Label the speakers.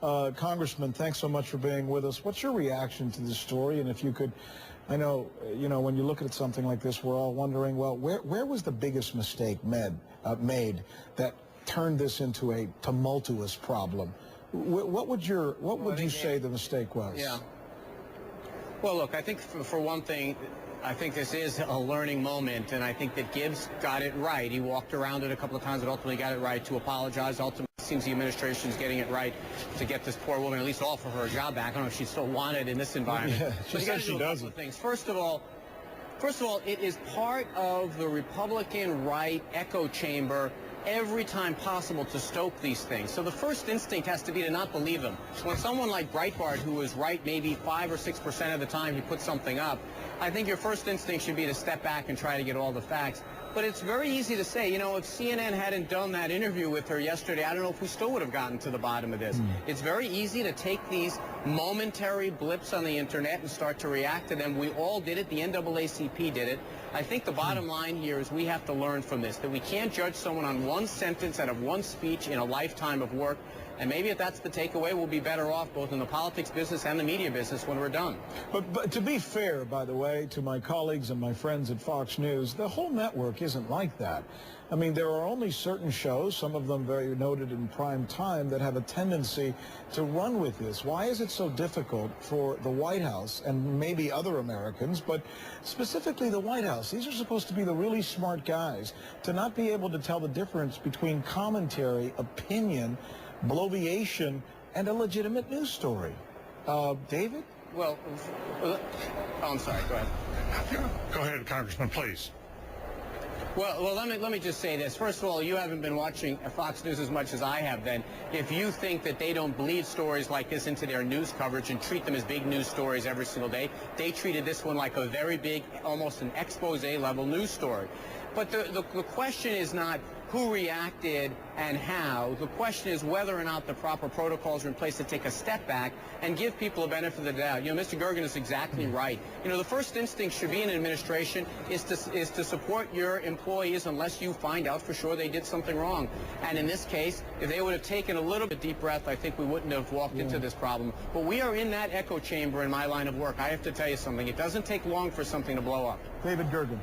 Speaker 1: Congressman, thanks so much for being with us. What's your reaction to this story? And if you could, I know, when you look at something like this, we're all wondering, well, where was the biggest mistake made that turned this into a tumultuous problem? What would you say the mistake was?
Speaker 2: Yeah. Well, look, I think for one thing, I think this is a learning moment, and I think that Gibbs got it right. He walked around it a couple of times, but ultimately got it right to apologize. Ultimately, it seems the administration is getting it right to get this poor woman, at least offer her a job back. I don't know if she's still wanted in this environment.
Speaker 1: Yeah, she says she doesn't.
Speaker 2: Things. First of all, it is part of the Republican right echo chamber every time possible to stoke these things. So the first instinct has to be to not believe them. When someone like Breitbart, who is right maybe 5 or 6% of the time he puts something up, I think your first instinct should be to step back and try to get all the facts. But it's very easy to say, if CNN hadn't done that interview with her yesterday, I don't know if we still would have gotten to the bottom of this. It's very easy to take these momentary blips on the internet and start to react to them. We all did it. The NAACP did it. I think the bottom line here is we have to learn from this, that we can't judge someone on one sentence out of one speech in a lifetime of work. And maybe if that's the takeaway, we'll be better off both in the politics business and the media business when we're done.
Speaker 1: But to be fair, by the way, to my colleagues and my friends at Fox News, the whole network isn't like that. I mean, there are only certain shows, some of them very noted in prime time, that have a tendency to run with this. Why is it so difficult for the White House and maybe other Americans, but specifically the White House? These are supposed to be the really smart guys, to not be able to tell the difference between commentary, opinion, bloviation, and a legitimate news story. David?
Speaker 2: Well, I'm sorry. Go ahead.
Speaker 3: Go ahead, Congressman, please.
Speaker 2: Well, let me just say this. First of all, you haven't been watching Fox News as much as I have then. If you think that they don't bleed stories like this into their news coverage and treat them as big news stories every single day, they treated this one like a very big, almost an expose-level news story. But the question is not who reacted and how. The question is whether or not the proper protocols are in place to take a step back and give people a benefit of the doubt. Mr. Gergen is exactly right. The first instinct should be in an administration is to support your employees unless you find out for sure they did something wrong. And in this case, if they would have taken a little bit deep breath, I think we wouldn't have walked into this problem. But we are in that echo chamber in my line of work. I have to tell you something. It doesn't take long for something to blow up.
Speaker 1: David Gergen.